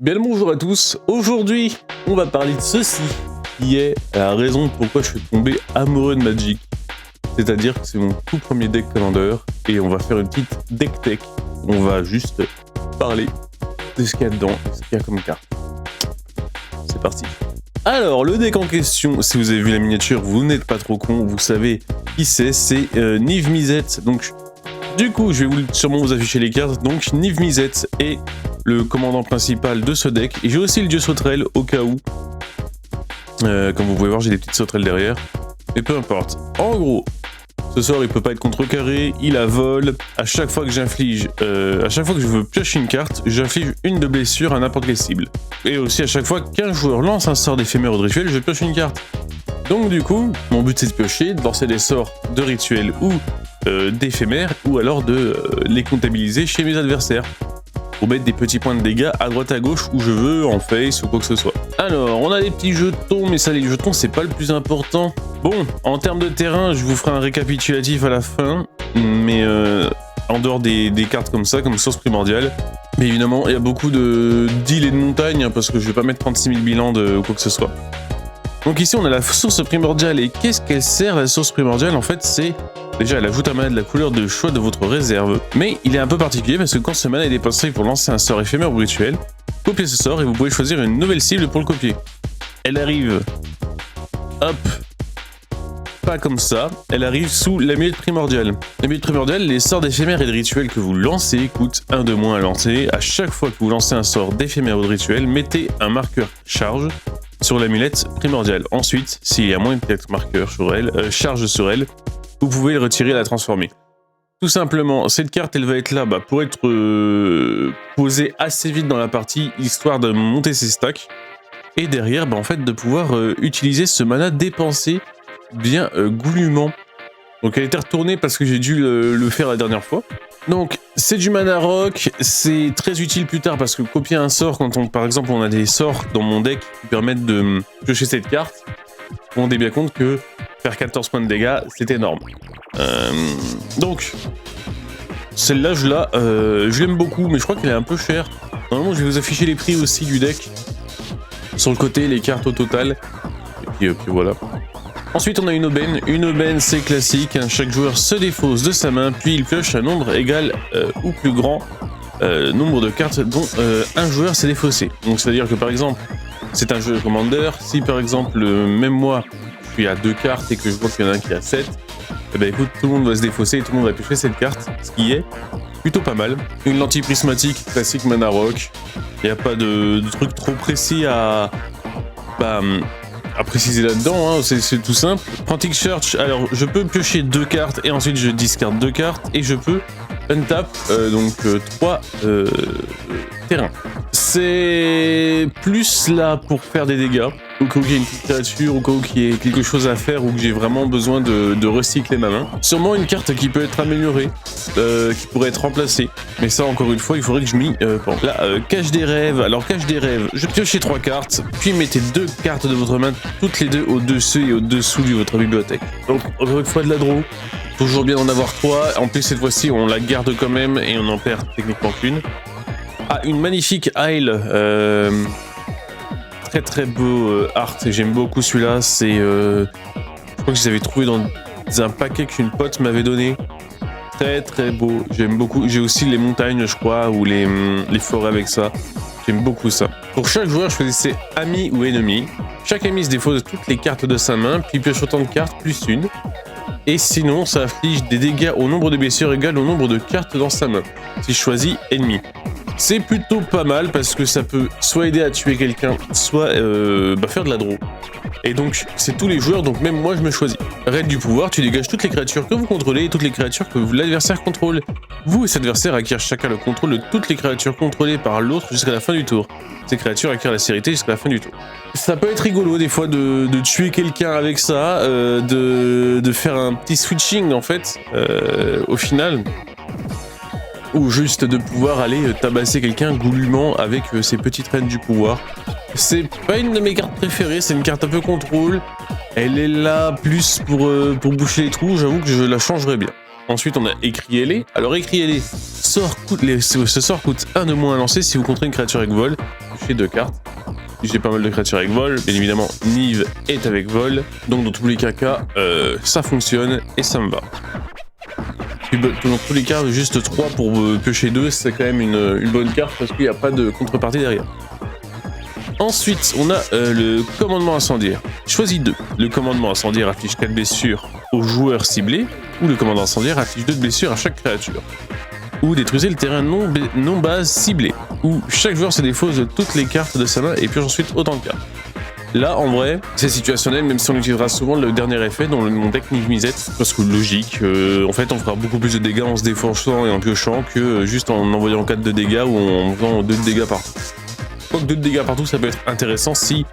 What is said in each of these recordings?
Bien le bonjour à tous, aujourd'hui on va parler de ceci, qui est la raison pourquoi je suis tombé amoureux de Magic. C'est-à-dire que c'est mon tout premier deck Commander, et on va faire une petite deck tech. On va juste parler de ce qu'il y a dedans, ce qu'il y a comme carte. C'est parti. Alors le deck en question, si vous avez vu la miniature, vous n'êtes pas trop con, vous savez qui c'est Niv Mizzet. Donc du coup je vais sûrement vous afficher les cartes. Donc Niv Mizzet est le commandant principal de ce deck, et j'ai aussi le dieu sauterelle au cas où. Comme vous pouvez voir, j'ai des petites sauterelles derrière, mais peu importe. En gros, ce sort il peut pas être contrecarré, il a vol. À chaque fois que j'inflige, à chaque fois que je veux piocher une carte, j'inflige une de blessure à n'importe quelle cible. Et aussi à chaque fois qu'un joueur lance un sort d'éphémère ou de rituel, je pioche une carte. Donc du coup, mon but c'est de piocher, de lancer des sorts de rituel ou d'éphémère, ou alors de les comptabiliser chez mes adversaires, pour mettre des petits points de dégâts à droite à gauche où je veux, en face ou quoi que ce soit. Alors, on a des petits jetons, mais ça, les jetons, c'est pas le plus important. Bon, en termes de terrain, je vous ferai un récapitulatif à la fin, mais en dehors des cartes comme ça, comme source primordiale. Mais évidemment, il y a beaucoup d'îles et de montagnes, parce que je vais pas mettre 36 000 bilans de quoi que ce soit. Donc ici, on a la source primordiale, et qu'est-ce qu'elle sert, la source primordiale? En fait, c'est... Déjà, elle ajoute un mana de la couleur de choix de votre réserve, mais il est un peu particulier parce que quand ce mana est dépensé pour lancer un sort éphémère ou rituel, copiez ce sort et vous pouvez choisir une nouvelle cible pour le copier. Elle arrive, hop, pas comme ça, elle arrive sous l'amulette primordiale. L'amulette primordiale, les sorts d'éphémère et de rituel que vous lancez coûtent 1 de moins à lancer. À chaque fois que vous lancez un sort d'éphémère ou de rituel, mettez un marqueur charge sur l'amulette primordiale. Ensuite, s'il y a moins de 4 marqueurs sur elle, charge sur elle, vous pouvez le retirer et la transformer. Tout simplement, cette carte, elle va être là pour être posée assez vite dans la partie, histoire de monter ses stacks. Et derrière, en fait, de pouvoir utiliser ce mana dépensé bien goulûment. Donc elle était retournée parce que j'ai dû le faire la dernière fois. Donc c'est du mana rock, c'est très utile plus tard parce que copier un sort, quand par exemple on a des sorts dans mon deck qui permettent de piocher cette carte, vous vous rendez bien compte que faire 14 points de dégâts, c'est énorme. Donc, celle-là, je l'aime beaucoup, mais je crois qu'elle est un peu chère. Normalement, je vais vous afficher les prix aussi du deck. Sur le côté, les cartes au total. Et puis voilà. Ensuite, on a une aubaine. Une aubaine, c'est classique. Chaque joueur se défausse de sa main, puis il pioche un nombre égal ou plus grand nombre de cartes dont un joueur s'est défaussé. Donc, c'est-à-dire que par exemple, c'est un jeu de Commander. Si par exemple, même moi, je suis à 2 cartes et que je vois qu'il y en a un qui a 7, et ben écoute, tout le monde va se défausser et tout le monde va piocher cette carte, ce qui est plutôt pas mal. Une lentille prismatique classique mana rock. Il n'y a pas de truc trop précis à préciser là-dedans, hein. C'est tout simple. Frantic Search, alors je peux piocher 2 cartes et ensuite je discarde 2 cartes et je peux untap 3 terrains. C'est plus là pour faire des dégâts, au cas où il y a une petite créature, au cas où il y a quelque chose à faire ou que j'ai vraiment besoin de recycler ma main. Sûrement une carte qui peut être améliorée, qui pourrait être remplacée. Mais ça, encore une fois, il faudrait que je m'y pense. Là, cache des rêves. Alors, cache des rêves, je pioche 3 cartes, puis mettez 2 cartes de votre main, toutes les deux au-dessus et au-dessous de votre bibliothèque. Donc, encore une fois, de la draw. Toujours bien d'en avoir 3. En plus, cette fois-ci, on la garde quand même et on en perd techniquement qu'une. Ah, une magnifique Isle. Très très beau art, et j'aime beaucoup celui-là. C'est, je crois que je les avais trouvé dans un paquet qu'une pote m'avait donné. Très très beau, j'aime beaucoup. J'ai aussi les montagnes, je crois, ou les forêts avec ça. J'aime beaucoup ça. Pour chaque joueur, je choisissais ami ou ennemi. Chaque ami se défausse toutes les cartes de sa main, puis pioche autant de cartes plus une. Et sinon, ça inflige des dégâts au nombre de blessures égal au nombre de cartes dans sa main. Si je choisis ennemi. C'est plutôt pas mal parce que ça peut soit aider à tuer quelqu'un, soit faire de la draw. Et donc, c'est tous les joueurs, donc même moi je me choisis. Raid du pouvoir, tu dégages toutes les créatures que vous contrôlez et toutes les créatures que l'adversaire contrôle. Vous et cet adversaire acquièrent chacun le contrôle de toutes les créatures contrôlées par l'autre jusqu'à la fin du tour. Ces créatures acquièrent la sécurité jusqu'à la fin du tour. Ça peut être rigolo des fois de tuer quelqu'un avec ça, de faire un petit switching en fait, au final. Ou juste de pouvoir aller tabasser quelqu'un goulûment avec ses petites reines du pouvoir. C'est pas une de mes cartes préférées, c'est une carte un peu contrôle. Elle est là plus pour boucher les trous, j'avoue que je la changerais bien. Ensuite, on a Écriez-les. Alors, Écriez-les, ce sort coûte 1 de moins à lancer si vous contrez une créature avec vol. piocher 2 cartes. J'ai pas mal de créatures avec vol, bien évidemment Niv est avec vol, donc dans tous les cas, ça fonctionne et ça me va. Puis, dans tous les cas, juste 3 pour piocher 2, c'est quand même une bonne carte parce qu'il n'y a pas de contrepartie derrière. Ensuite, on a le commandement incendiaire. Choisis 2. Le commandement incendiaire affiche 4 blessures aux joueurs ciblés, ou le commandement incendiaire affiche 2 blessures à chaque créature. Ou détruisez le terrain non base ciblé, où chaque joueur se défausse de toutes les cartes de sa main et pioche ensuite autant de cartes. Là, en vrai, c'est situationnel, même si on utilisera souvent le dernier effet dans mon deck Niv-Mizzet, parce que logique, en fait, on fera beaucoup plus de dégâts en se défonçant et en piochant que juste en envoyant 4 de dégâts ou en faisant 2 de dégâts partout. Quoique 2 de dégâts partout, ça peut être intéressant si,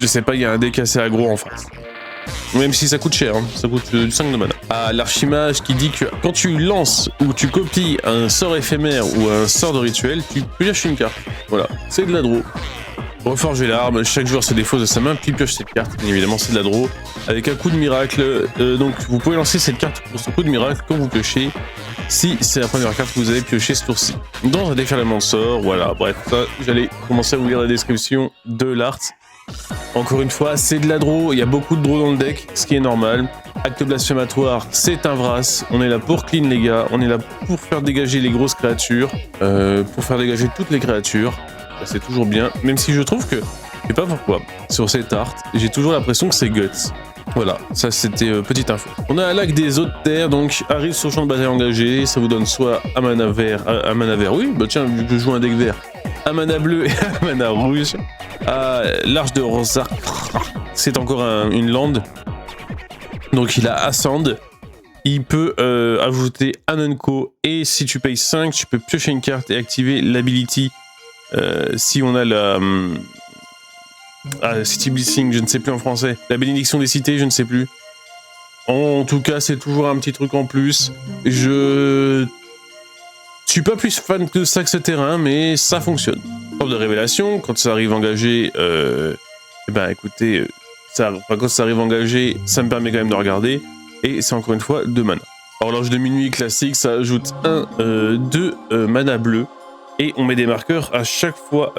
je sais pas, il y a un deck assez aggro en face. Même si ça coûte cher, hein. Ça coûte 5 de mana. Ah, l'archimage qui dit que quand tu lances ou tu copies un sort éphémère ou un sort de rituel, tu pioches une carte. Voilà, c'est de la draw. Reforger l'arme, chaque joueur se défausse de sa main puis pioche cette carte. Bien évidemment, c'est de la draw. Avec un coup de miracle, donc vous pouvez lancer cette carte pour ce coup de miracle quand vous piochez, si c'est la première carte que vous avez pioché ce tour-ci. Dans un déferlement de sort, voilà, bref, ça, j'allais commencer à vous lire la description de l'art. Encore une fois, c'est de la draw, il y a beaucoup de draw dans le deck, ce qui est normal. Acte blasphématoire, c'est un Vras, on est là pour clean les gars, on est là pour faire dégager les grosses créatures, pour faire dégager toutes les créatures, c'est toujours bien, même si je trouve que, je sais pas pourquoi, sur cette art, j'ai toujours l'impression que c'est Guts. Voilà, ça c'était petite info. On a un lac des eaux de terre, donc arrive sur le champ de bataille engagé, ça vous donne soit un mana vert, oui, bah tiens, vu que je joue un deck vert, un mana bleu et un mana rouge. L'Arche de Rosar, c'est encore une land. Donc il a Ascend. Il peut ajouter un Unco. Et si tu payes 5, tu peux piocher une carte et activer l'ability. Si on a la City Blessing, je ne sais plus en français. La bénédiction des cités, je ne sais plus. En tout cas, c'est toujours un petit truc en plus. Je suis pas plus fan que ça que ce terrain, mais ça fonctionne. Sorte de révélation, quand ça arrive engagé, ben écoutez, quand ça arrive engagé, ça me permet quand même de regarder, et c'est encore une fois 2 mana. Horloge de minuit classique, ça ajoute 2 mana bleu, et on met des marqueurs à chaque fois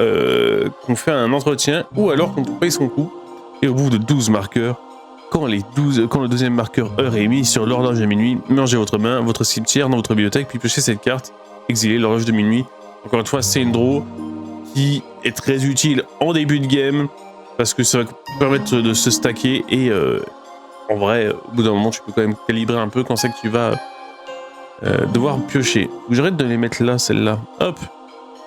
qu'on fait un entretien, ou alors quand on paye son coup, et au bout de 12 marqueurs, quand le deuxième marqueur heure est mis sur l'horloge de minuit, mangez votre main, votre cimetière dans votre bibliothèque, puis piochez cette carte, exilez l'horloge de minuit. Encore une fois, c'est une draw qui est très utile en début de game, parce que ça va permettre de se stacker, et en vrai, au bout d'un moment, tu peux quand même calibrer un peu quand c'est que tu vas devoir piocher. J'arrête de les mettre là, celle-là. Hop.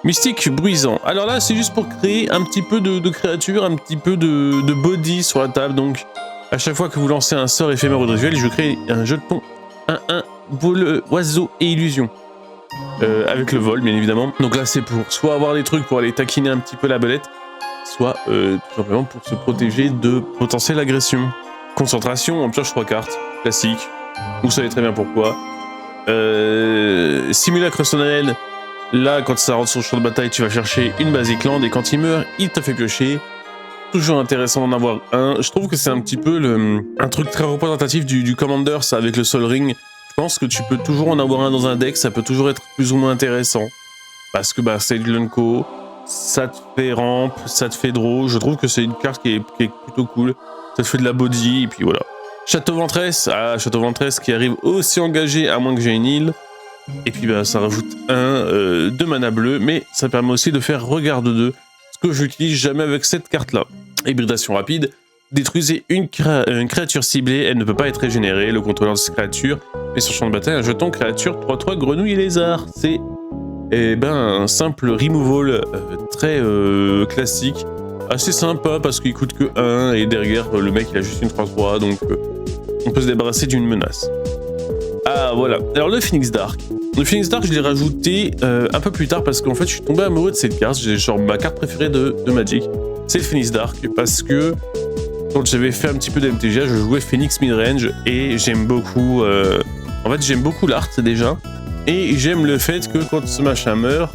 Mystique bruisant. Alors là, c'est juste pour créer un petit peu de créature, un petit peu de body sur la table. Donc, à chaque fois que vous lancez un sort éphémère ou de rituel, je crée un jeton 1-1, vol, oiseau et illusion. Avec le vol, bien évidemment. Donc là, c'est pour soit avoir des trucs pour aller taquiner un petit peu la belette, soit tout simplement pour se protéger de potentielle agression. Concentration, on pioche 3 cartes, classique. Vous savez très bien pourquoi. Simulacre solennel. Là, quand ça rentre sur le champ de bataille, tu vas chercher une basic land et quand il meurt, il te fait piocher. Toujours intéressant d'en avoir un. Je trouve que c'est un petit peu un truc très représentatif du Commander, ça, avec le Sol Ring. Je pense que tu peux toujours en avoir un dans un deck, ça peut toujours être plus ou moins intéressant. Parce que bah, c'est de l'unco, ça te fait ramp, ça te fait draw. Je trouve que c'est une carte qui est plutôt cool. Ça te fait de la body, et puis voilà. Château Ventress, Château Ventress qui arrive aussi engagé, à moins que j'ai une île. Et puis bah, ça rajoute 2 mana bleu, mais ça permet aussi de faire regard de 2, ce que j'utilise jamais avec cette carte-là. Hybridation rapide. Détruisez une créature ciblée, elle ne peut pas être régénérée. Le contrôleur de cette créature met sur champ de bataille un jeton créature 3-3 grenouille et lézard. C'est un simple removal très classique, assez sympa parce qu'il coûte que 1 et derrière le mec il a juste une 3-3, donc on peut se débarrasser d'une menace. Ah voilà, alors le Phoenix Dark. Le Phoenix Dark je l'ai rajouté un peu plus tard parce qu'en fait je suis tombé amoureux de cette carte, j'ai genre ma carte préférée de Magic, c'est le Phoenix Dark parce que quand j'avais fait un petit peu de MTGA, je jouais Phoenix Midrange et j'aime beaucoup en fait j'aime beaucoup l'art déjà et j'aime le fait que quand ce machin meurt,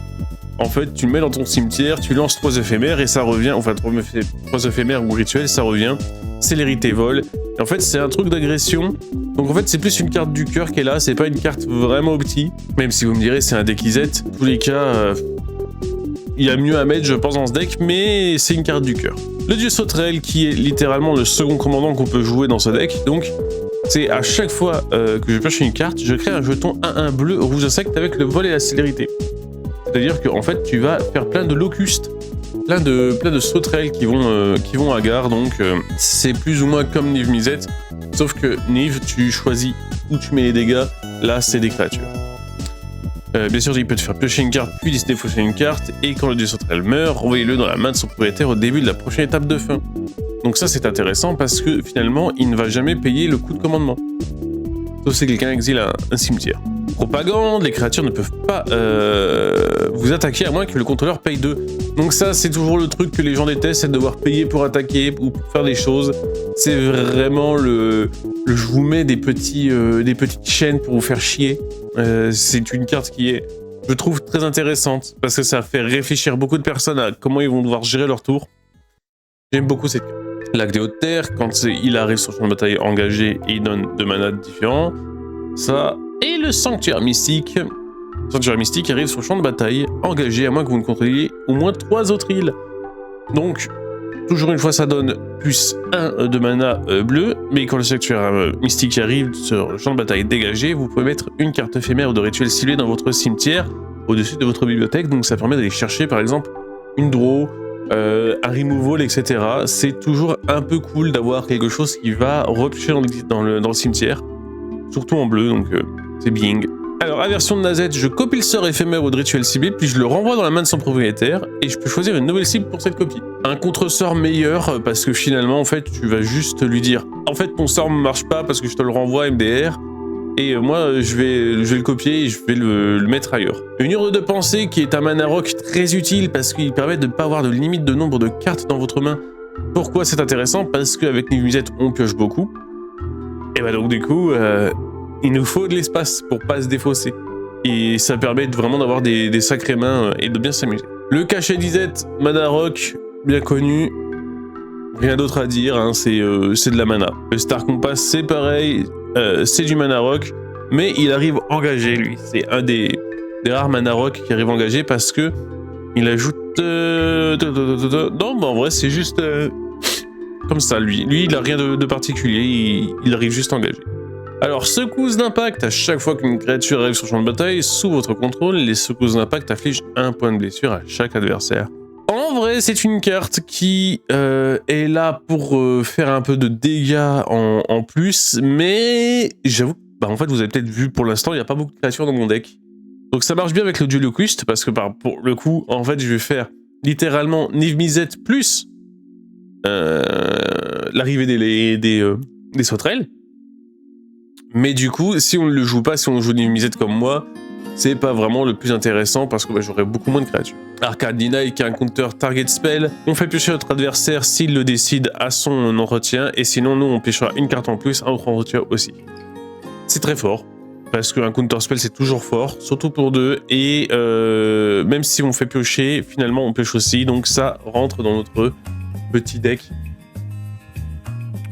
en fait tu le mets dans ton cimetière, tu lances 3 éphémères et ça revient, enfin 3 éphémères ou rituels, ça revient, célérité vol, et en fait c'est un truc d'agression, donc en fait c'est plus une carte du cœur qui est là, c'est pas une carte vraiment opti, même si vous me direz c'est un deck IZ, tous les cas il y a mieux à mettre, je pense, dans ce deck, mais c'est une carte du cœur. Le dieu Sauterelle, qui est littéralement le second commandant qu'on peut jouer dans ce deck, donc c'est à chaque fois que je pioche une carte, je crée un jeton 1-1 bleu rouge insecte avec le vol et la célérité. C'est-à-dire qu'en fait, tu vas faire plein de locustes, plein de sauterelles qui vont à gare, donc c'est plus ou moins comme Niv Mizzet, sauf que Niv, tu choisis où tu mets les dégâts, là c'est des créatures. Bien sûr, il peut te faire piocher une carte, puis décider de fausser une carte, et quand le dieu sauterelle meurt, renvoyez-le dans la main de son propriétaire au début de la prochaine étape de fin. Donc ça c'est intéressant parce que finalement, il ne va jamais payer le coût de commandement. Sauf si quelqu'un exile un cimetière. Propagande, les créatures ne peuvent pas vous attaquer à moins que le contrôleur paye 2. Donc ça c'est toujours le truc que les gens détestent, c'est de devoir payer pour attaquer ou pour faire des choses. C'est vraiment le je vous mets des petites chaînes pour vous faire chier. C'est une carte qui est, je trouve, très intéressante parce que ça fait réfléchir beaucoup de personnes à comment ils vont devoir gérer leur tour. J'aime beaucoup cette carte. Lac des Hautes Terres, quand il arrive sur le champ de bataille engagé et il donne 2 manas différents. Ça. Et le Sanctuaire Mystique. Le Sanctuaire Mystique arrive sur le champ de bataille engagé à moins que vous ne contrôliez au moins 3 autres îles. Donc, toujours une fois, ça donne plus 1 de mana bleu. Mais quand le Sanctuaire Mystique arrive sur le champ de bataille dégagé, vous pouvez mettre une carte éphémère ou de rituel ciblé dans votre cimetière au-dessus de votre bibliothèque. Donc ça permet d'aller chercher par exemple une draw, un removal, etc. C'est toujours un peu cool d'avoir quelque chose qui va repiocher dans le cimetière. Surtout en bleu, donc c'est bing. Alors, aversion de Nazette, je copie le sort éphémère ou de rituel ciblé, puis je le renvoie dans la main de son propriétaire, et je peux choisir une nouvelle cible pour cette copie. Un contre-sort meilleur, parce que finalement, en fait, tu vas juste lui dire « En fait, ton sort ne marche pas parce que je te le renvoie MDR, et moi, je vais le copier et je vais le mettre ailleurs. » Une urne de pensée qui est un mana rock très utile, parce qu'il permet de ne pas avoir de limite de nombre de cartes dans votre main. Pourquoi c'est intéressant? Parce qu'avec Niv Mizzet, on pioche beaucoup. Et bah donc du coup, il nous faut de l'espace pour pas se défausser. Et ça permet vraiment d'avoir des sacrées mains et de bien s'amuser. Le cachet d'Izet, mana rock, bien connu. Rien d'autre à dire, hein, c'est de la mana. Le Star Compass, c'est pareil, c'est du mana rock, mais il arrive engagé, lui. C'est un des rares mana rock qui arrive engagé parce que il ajoute... Non, bah en vrai, c'est juste... Comme ça, lui il a rien de particulier, il arrive juste engagé. Alors, secousse d'impact, à chaque fois qu'une créature arrive sur le champ de bataille, sous votre contrôle, les secousses d'impact affligent 1 point de blessure à chaque adversaire. En vrai, c'est une carte qui est là pour faire un peu de dégâts en plus, mais j'avoue, bah en fait, vous avez peut-être vu pour l'instant, il n'y a pas beaucoup de créatures dans mon deck. Donc ça marche bien avec le dieu Locust, parce que pour le coup, en fait, je vais faire littéralement Niv Mizzet plus l'arrivée des sauterelles. Mais du coup, si on ne le joue pas, si on joue Niv Mizzet comme moi, c'est pas vraiment le plus intéressant parce que j'aurai beaucoup moins de créatures. Arcade Deny qui a un counter target spell, on fait piocher notre adversaire s'il le décide à son entretien, et sinon nous on piochera une carte en plus, un autre entretien aussi. C'est très fort, parce qu'un counter spell c'est toujours fort, surtout pour 2, et même si on fait piocher, finalement on pioche aussi, donc ça rentre dans notre petit deck.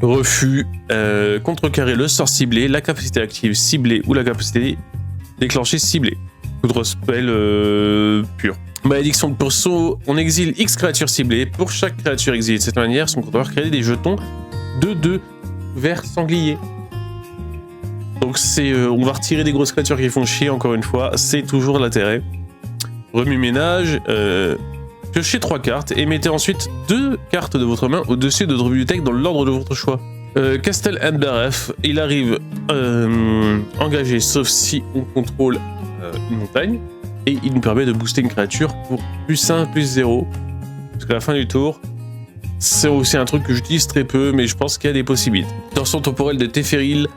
Refus, contrecarrer le sort ciblé, la capacité active ciblée ou la capacité déclenchée ciblée. Counter spell pur. Malédiction de pourceau, on exile X créatures ciblées. Pour chaque créature exilée de cette manière, son contrôleur crée des jetons de 2 vers sanglier. Donc on va retirer des grosses créatures qui font chier, encore une fois, c'est toujours l'intérêt. Remue-ménage, piochez 3 cartes et mettez ensuite 2 cartes de votre main au-dessus de votre bibliothèque dans l'ordre de votre choix. Castel and Baref, il arrive engagé sauf si on contrôle une montagne. Et il nous permet de booster une créature pour plus 1, plus 0. Jusqu'à la fin du tour. C'est aussi un truc que j'utilise très peu, mais je pense qu'il y a des possibilités. Torsion temporelle de Teferi.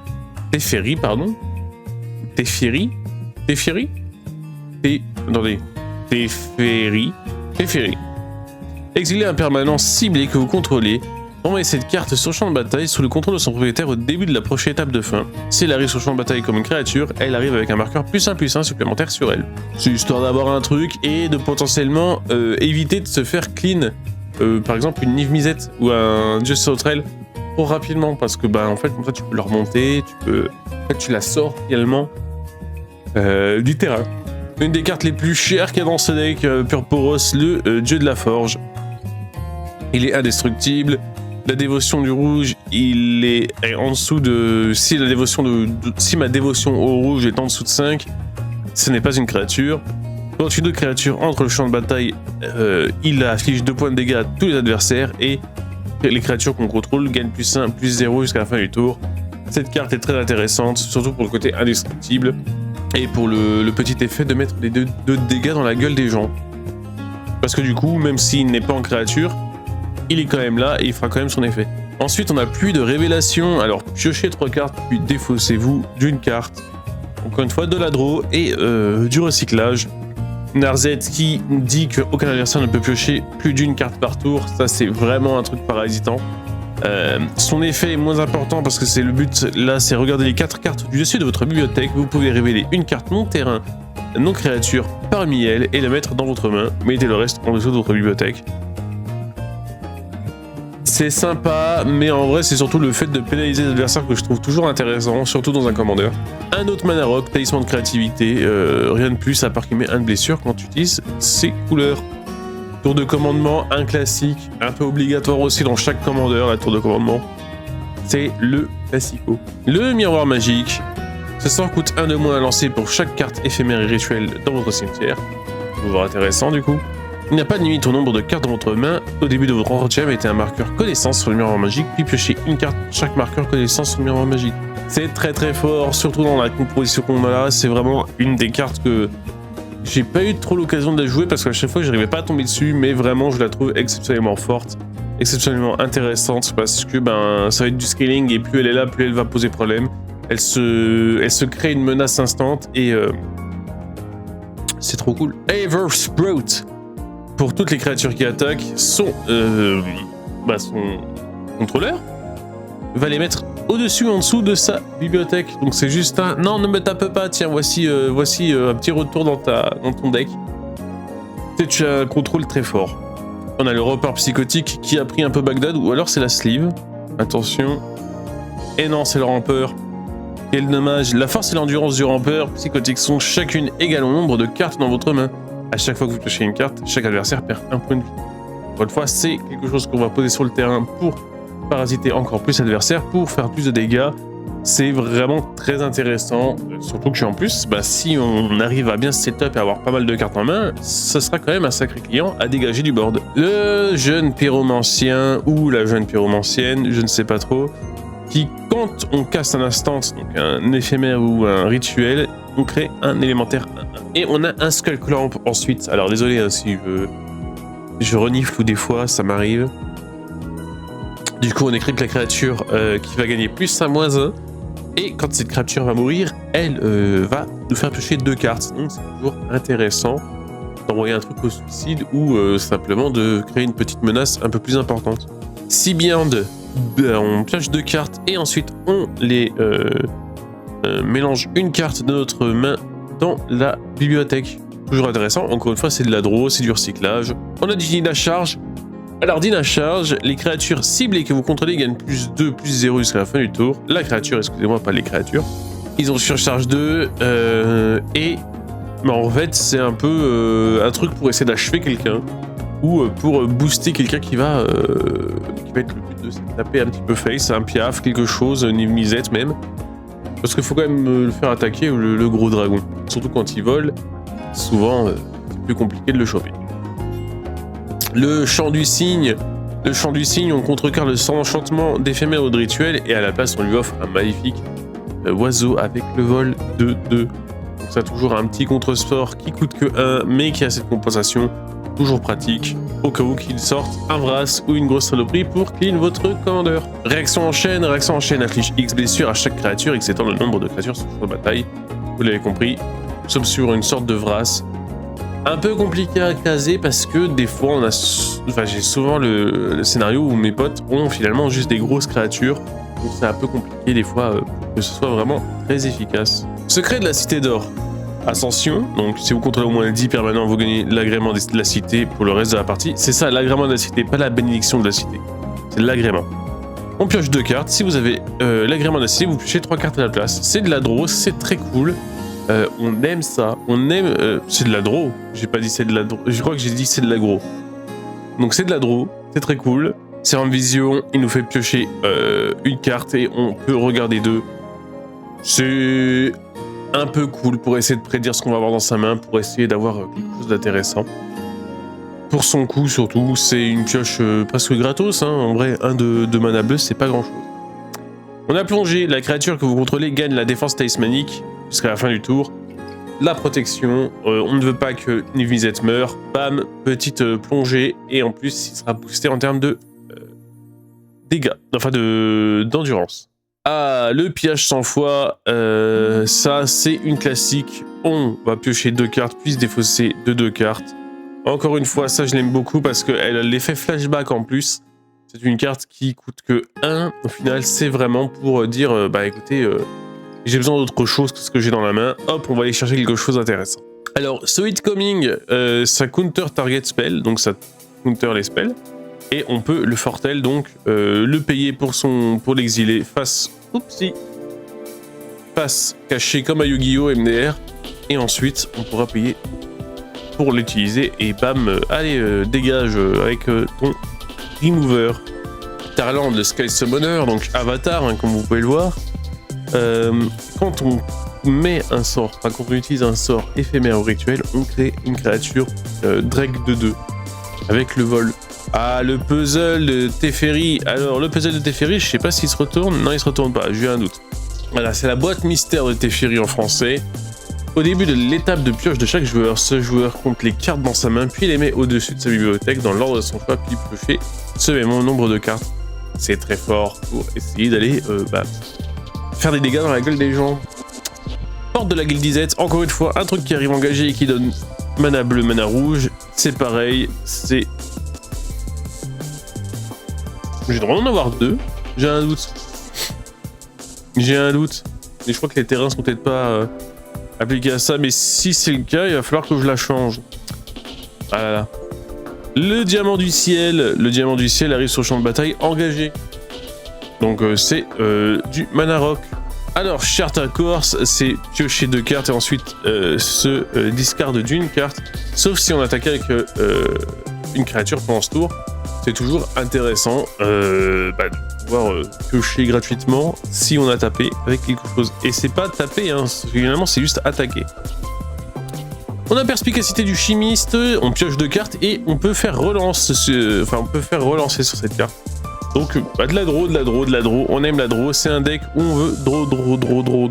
Exilez un permanent ciblé que vous contrôlez. Envoyez cette carte sur le champ de bataille sous le contrôle de son propriétaire au début de la prochaine étape de fin. Si elle arrive sur le champ de bataille comme une créature, elle arrive avec un marqueur plus 1 supplémentaire sur elle. C'est histoire d'avoir un truc et de potentiellement éviter de se faire clean. Par exemple une Niv Mizzet ou un dieu sauterelle trop rapidement parce que en fait comme ça tu peux le remonter, tu la sors finalement du terrain. Une des cartes les plus chères qu'il y a dans ce deck, Purporos, le dieu de la forge. Il est indestructible. La dévotion du rouge, il est en dessous de... Si ma dévotion au rouge est en dessous de 5, ce n'est pas une créature. Quand une autre créature entre le champ de bataille, il affiche 2 points de dégâts à tous les adversaires et les créatures qu'on contrôle gagnent plus 1, plus 0 jusqu'à la fin du tour. Cette carte est très intéressante, surtout pour le côté indestructible et pour le petit effet de mettre des 2 dégâts dans la gueule des gens. Parce que du coup, même s'il n'est pas en créature, il est quand même là et il fera quand même son effet. Ensuite, on n'a plus de révélation. Alors, piochez 3 cartes, puis défaussez-vous d'une carte. Encore une fois, de la draw et du recyclage. Narzet qui dit qu'aucun adversaire ne peut piocher plus d'une carte par tour. Ça, c'est vraiment un truc parasitant. Son effet est moins important parce que c'est le but, là, c'est regarder les 4 cartes du dessus de votre bibliothèque. Vous pouvez révéler une carte non-terrain, non-créature parmi elles et la mettre dans votre main. Mettez le reste en dessous de votre bibliothèque. C'est sympa, mais en vrai, c'est surtout le fait de pénaliser l'adversaire que je trouve toujours intéressant, surtout dans un commandeur. Un autre mana rock, talisman de créativité, rien de plus à part qu'il met 1 de blessure quand tu utilises ses couleurs. Tour de commandement, un classique, un peu obligatoire aussi dans chaque commandeur, la tour de commandement. C'est le classico. Le miroir magique. Ce sort coûte 1 de moins à lancer pour chaque carte éphémère et rituelle dans votre cimetière. Toujours intéressant du coup. Il n'y a pas de limite au nombre de cartes dans votre main. Au début de votre entretien, mettez un marqueur connaissance sur le miroir magique, puis piochez une carte pour chaque marqueur connaissance sur le miroir magique. C'est très très fort, surtout dans la composition qu'on a là. C'est vraiment une des cartes que j'ai pas eu trop l'occasion de la jouer parce qu'à chaque fois, j'arrivais pas à tomber dessus, mais vraiment, je la trouve exceptionnellement forte, exceptionnellement intéressante parce que ça va être du scaling et plus elle est là, plus elle va poser problème. Elle se crée une menace instante et c'est trop cool. Aver Sprout. Pour toutes les créatures qui attaquent, son contrôleur va les mettre au-dessus en dessous de sa bibliothèque. Donc c'est juste un... Non, ne me tape pas, tiens, voici un petit retour dans ton deck. Tu as un contrôle très fort. On a le report psychotique qui a pris un peu Bagdad, ou alors c'est la sleeve. Attention. Et non, c'est le rampeur. Quel dommage. La force et l'endurance du rampeur psychotique sont chacune égales au nombre de cartes dans votre main. À chaque fois que vous touchez une carte, chaque adversaire perd 1 point de vie. Encore une fois, c'est quelque chose qu'on va poser sur le terrain pour parasiter encore plus l'adversaire, pour faire plus de dégâts. C'est vraiment très intéressant, surtout que en plus, si on arrive à bien se setup et avoir pas mal de cartes en main, ce sera quand même un sacré client à dégager du board. Le jeune pyromancien ou la jeune pyromancienne, je ne sais pas trop, qui quand on casse un instant, donc un éphémère ou un rituel, on crée un élémentaire 1-1. Et on a un Skull Clamp ensuite. Alors désolé si je renifle ou des fois ça m'arrive. Du coup on écrit que la créature qui va gagner plus 1/-1. Et quand cette créature va mourir, elle va nous faire piocher 2 cartes. Donc c'est toujours intéressant d'envoyer un truc au suicide ou simplement de créer une petite menace un peu plus importante. Si bien on pioche 2 cartes et ensuite on les mélange une carte de notre main dans la bibliothèque. Toujours intéressant, encore une fois c'est de la draw, c'est du recyclage. On a du Dina Charge. Alors Dina Charge, les créatures ciblées que vous contrôlez gagnent plus 2, plus 0 jusqu'à la fin du tour. La créature, excusez-moi, pas les créatures. Ils ont surcharge 2 et en fait c'est un peu un truc pour essayer d'achever quelqu'un ou pour booster quelqu'un qui va être le but de se taper un petit peu face, un piaf, quelque chose, une misette même. Parce qu'il faut quand même le faire attaquer le gros dragon. Surtout quand il vole, souvent c'est plus compliqué de le choper. Le chant du cygne. Le chant du cygne, on contrecarre le sans enchantement d'éphémère ou de rituel et à la place on lui offre un magnifique oiseau avec le vol de 2. Donc ça a toujours un petit contre-sport qui coûte que 1 mais qui a cette compensation. Toujours pratique, au cas où qu'il sorte un Vras ou une grosse saloperie pour clean votre commandeur. Réaction en chaîne inflige X blessures à chaque créature exceptant le nombre de créatures sur le bataille. Vous l'avez compris, nous sommes sur une sorte de Vras. Un peu compliqué à caser parce que des fois j'ai souvent le scénario où mes potes ont finalement juste des grosses créatures. Donc c'est un peu compliqué des fois pour que ce soit vraiment très efficace. Secret de la cité d'or. Ascension, donc si vous contrôlez au moins 10 permanents, vous gagnez l'agrément de la cité pour le reste de la partie. C'est ça, l'agrément de la cité, pas la bénédiction de la cité. C'est l'agrément. On pioche 2 cartes. Si vous avez l'agrément de la cité, vous piochez 3 cartes à la place. C'est de la draw, c'est très cool. On aime ça. On aime... c'est de la draw. J'ai pas dit c'est de la draw. Je crois que j'ai dit c'est de l'agro. Donc c'est de la draw. C'est très cool. C'est en vision. Il nous fait piocher une carte et on peut regarder deux. C'est un peu cool pour essayer de prédire ce qu'on va avoir dans sa main, pour essayer d'avoir quelque chose d'intéressant. Pour son coup, surtout, c'est une pioche presque gratos. Hein. En vrai, un de mana bleu, c'est pas grand chose. On a plongé. La créature que vous contrôlez gagne la défense talismanique jusqu'à la fin du tour. La protection, on ne veut pas que Niv-Mizzet meure. Bam, petite plongée. Et en plus, il sera boosté en termes de dégâts, enfin d'endurance. Ah, le pillage 100 fois, ça c'est une classique. On va piocher 2 cartes, puis se défausser de 2 cartes. Encore une fois, ça je l'aime beaucoup parce qu'elle a l'effet flashback en plus. C'est une carte qui coûte que 1. Au final, c'est vraiment pour dire, bah écoutez, j'ai besoin d'autre chose que ce que j'ai dans la main. Hop, on va aller chercher quelque chose d'intéressant. Alors, Sweet Coming, ça counter target spell, donc ça counter les spells. Et on peut le fortel, donc le payer pour l'exiler face caché comme à Yu-Gi-Oh! MDR. Et ensuite, on pourra payer pour l'utiliser. Et bam, allez, dégage avec ton remover. Tarland, le Sky Summoner, donc avatar, hein, comme vous pouvez le voir. Quand on met un sort, enfin quand on utilise un sort éphémère ou rituel, on crée une créature Drake de 2 avec le vol. Ah, le puzzle de Teferi. Alors, le puzzle de Teferi, je sais pas s'il se retourne. Non, il se retourne pas, j'ai un doute. Voilà, c'est la boîte mystère de Teferi en français. Au début de l'étape de pioche de chaque joueur, ce joueur compte les cartes dans sa main, puis les met au-dessus de sa bibliothèque dans l'ordre de son choix, puis piocher ce même nombre de cartes. C'est très fort pour essayer d'aller faire des dégâts dans la gueule des gens. Porte de la Guildizette, encore une fois, un truc qui arrive engagé et qui donne mana bleu, mana rouge. C'est pareil, c'est... J'ai le droit d'en avoir 2. J'ai un doute. Mais je crois que les terrains sont peut-être pas appliqués à ça. Mais si c'est le cas, il va falloir que je la change. Ah là là. Le diamant du ciel. Le diamant du ciel arrive sur le champ de bataille engagé. Donc c'est du mana rock. Alors, Charter Course, c'est piocher 2 cartes et ensuite se discard d'une carte. Sauf si on attaque avec une créature pendant ce tour. C'est toujours intéressant de pouvoir piocher gratuitement si on a tapé avec quelque chose. Et c'est pas taper, hein, finalement c'est juste attaquer. On a perspicacité du chimiste, on pioche 2 cartes et on peut faire relancer sur cette carte. Donc de la draw, on aime la draw, c'est un deck où on veut draw.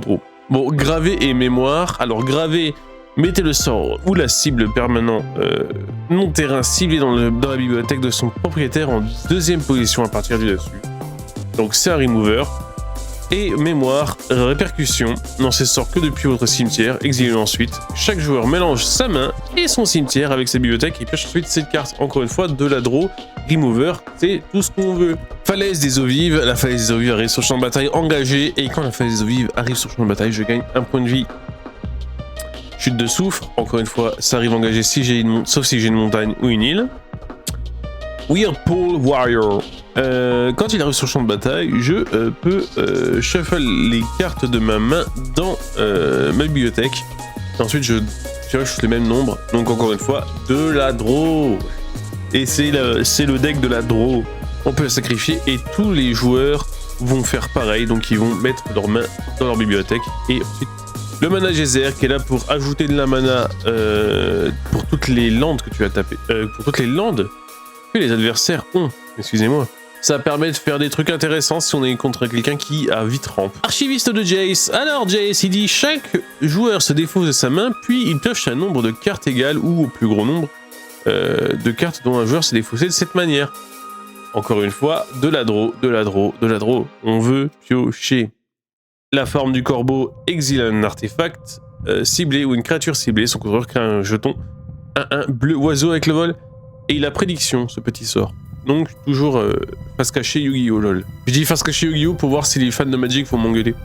Bon, gravé et mémoire. Alors gravé, mettez le sort ou la cible permanent non-terrain ciblé dans la bibliothèque de son propriétaire en 2e position à partir du dessus. Donc c'est un remover. Et mémoire, répercussion, n'en sort que depuis votre cimetière, exilez-le ensuite. Chaque joueur mélange sa main et son cimetière avec sa bibliothèque et pioche ensuite cette carte. Encore une fois, de la draw, remover, c'est tout ce qu'on veut. Falaise des eaux vives, la falaise des eaux vives arrive sur le champ de bataille engagé, et quand la falaise des eaux vives arrive sur le champ de bataille, je gagne 1 point de vie. Chute de soufre, encore une fois, ça arrive engagé si sauf si j'ai une montagne ou une île. Whirlpool Warrior. Quand il arrive sur le champ de bataille, je peux shuffle les cartes de ma main dans ma bibliothèque. Et ensuite, je pioche les mêmes nombres. Donc, encore une fois, de la draw. Et c'est le deck de la draw. On peut la sacrifier et tous les joueurs vont faire pareil. Donc, ils vont mettre leurs mains dans leur bibliothèque. Et ensuite, le mana geyser qui est là pour ajouter de la mana pour toutes les landes que tu as tapées. Pour toutes les landes que les adversaires ont. Excusez-moi. Ça permet de faire des trucs intéressants si on est contre quelqu'un qui a vite rampe. Archiviste de Jace. Alors Jace, il dit chaque joueur se défausse de sa main, puis il pioche un nombre de cartes égal ou au plus gros nombre de cartes dont un joueur s'est défaussé de cette manière. Encore une fois, de la draw. On veut piocher. La forme du corbeau exile un artefact ciblé ou une créature ciblée. Son contrôleur crée un jeton 1-1 bleu oiseau avec le vol. Et il a prédiction, ce petit sort. Donc, toujours face cachée Yu-Gi-Oh! Lol. Je dis face cachée Yu-Gi-Oh! Pour voir si les fans de Magic vont m'engueuler.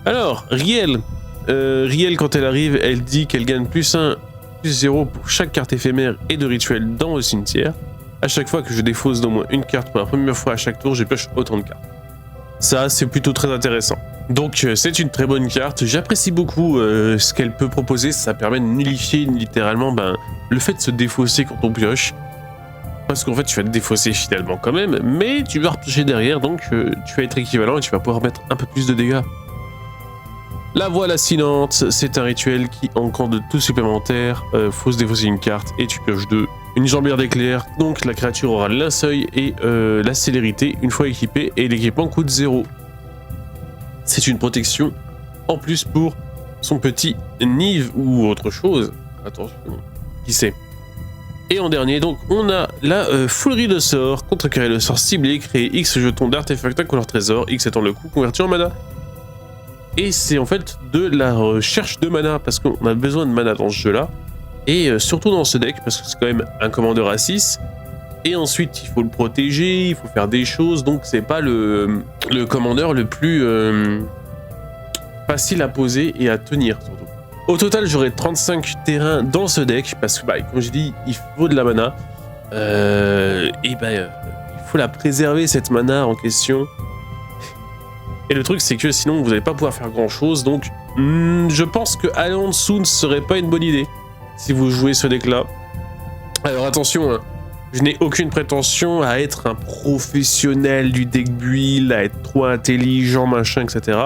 Alors, Riel. Riel, quand elle arrive, elle dit qu'elle gagne +1, +0 pour chaque carte éphémère et de rituel dans le cimetière. À chaque fois que je défausse d'au moins une carte pour la première fois à chaque tour, je pioche autant de cartes. Ça, c'est plutôt très intéressant. Donc c'est une très bonne carte, j'apprécie beaucoup ce qu'elle peut proposer, ça permet de nullifier littéralement le fait de se défausser quand on pioche. Parce qu'en fait tu vas te défausser finalement quand même, mais tu vas repiocher derrière, donc tu vas être équivalent et tu vas pouvoir mettre un peu plus de dégâts. La voile assinante, c'est un rituel qui, en camp de tout supplémentaire, faut se défausser une carte et tu pioches 2. Une jambière d'éclair, donc la créature aura la seuil et la célérité une fois équipée et l'équipement coûte 0. C'est une protection en plus pour son petit Nive ou autre chose. Attention, qui sait. Et en dernier, donc, on a la foulerie de sort. Contrecarrer le sort ciblé, créer X jetons d'artefacts à couleur trésor, X étant le coût converti en mana. Et c'est en fait de la recherche de mana, parce qu'on a besoin de mana dans ce jeu-là. Et surtout dans ce deck, parce que c'est quand même un commandeur à 6. Et ensuite, il faut le protéger, il faut faire des choses, donc c'est pas le commandeur le plus facile à poser et à tenir, surtout. Au total, j'aurai 35 terrains dans ce deck, parce que, comme je dis, il faut de la mana. Il faut la préserver, cette mana en question. Et le truc, c'est que sinon, vous n'allez pas pouvoir faire grand-chose, donc je pense que aller en dessous ne serait pas une bonne idée, si vous jouez ce deck-là. Alors attention, hein. Je n'ai aucune prétention à être un professionnel du deck build, à être trop intelligent, machin, etc.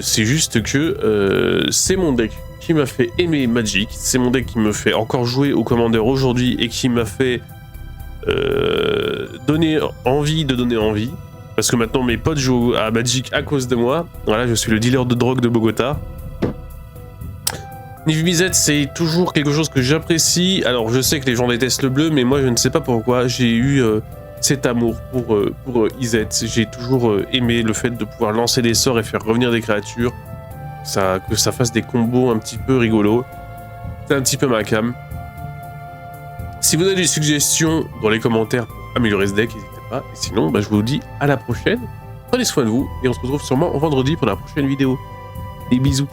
C'est juste que c'est mon deck qui m'a fait aimer Magic, c'est mon deck qui me fait encore jouer au Commander aujourd'hui et qui m'a fait donner envie, parce que maintenant mes potes jouent à Magic à cause de moi. Voilà, je suis le dealer de drogue de Bogota. Niv Mizzet, c'est toujours quelque chose que j'apprécie. Alors je sais que les gens détestent le bleu, mais moi je ne sais pas pourquoi. J'ai eu cet amour pour Izzet. J'ai toujours aimé le fait de pouvoir lancer des sorts et faire revenir des créatures. Que ça fasse des combos un petit peu rigolos. C'est un petit peu ma cam. Si vous avez des suggestions dans les commentaires pour améliorer ce deck, n'hésitez pas. Et sinon, je vous dis à la prochaine. Prenez soin de vous et on se retrouve sûrement vendredi pour la prochaine vidéo. Des bisous.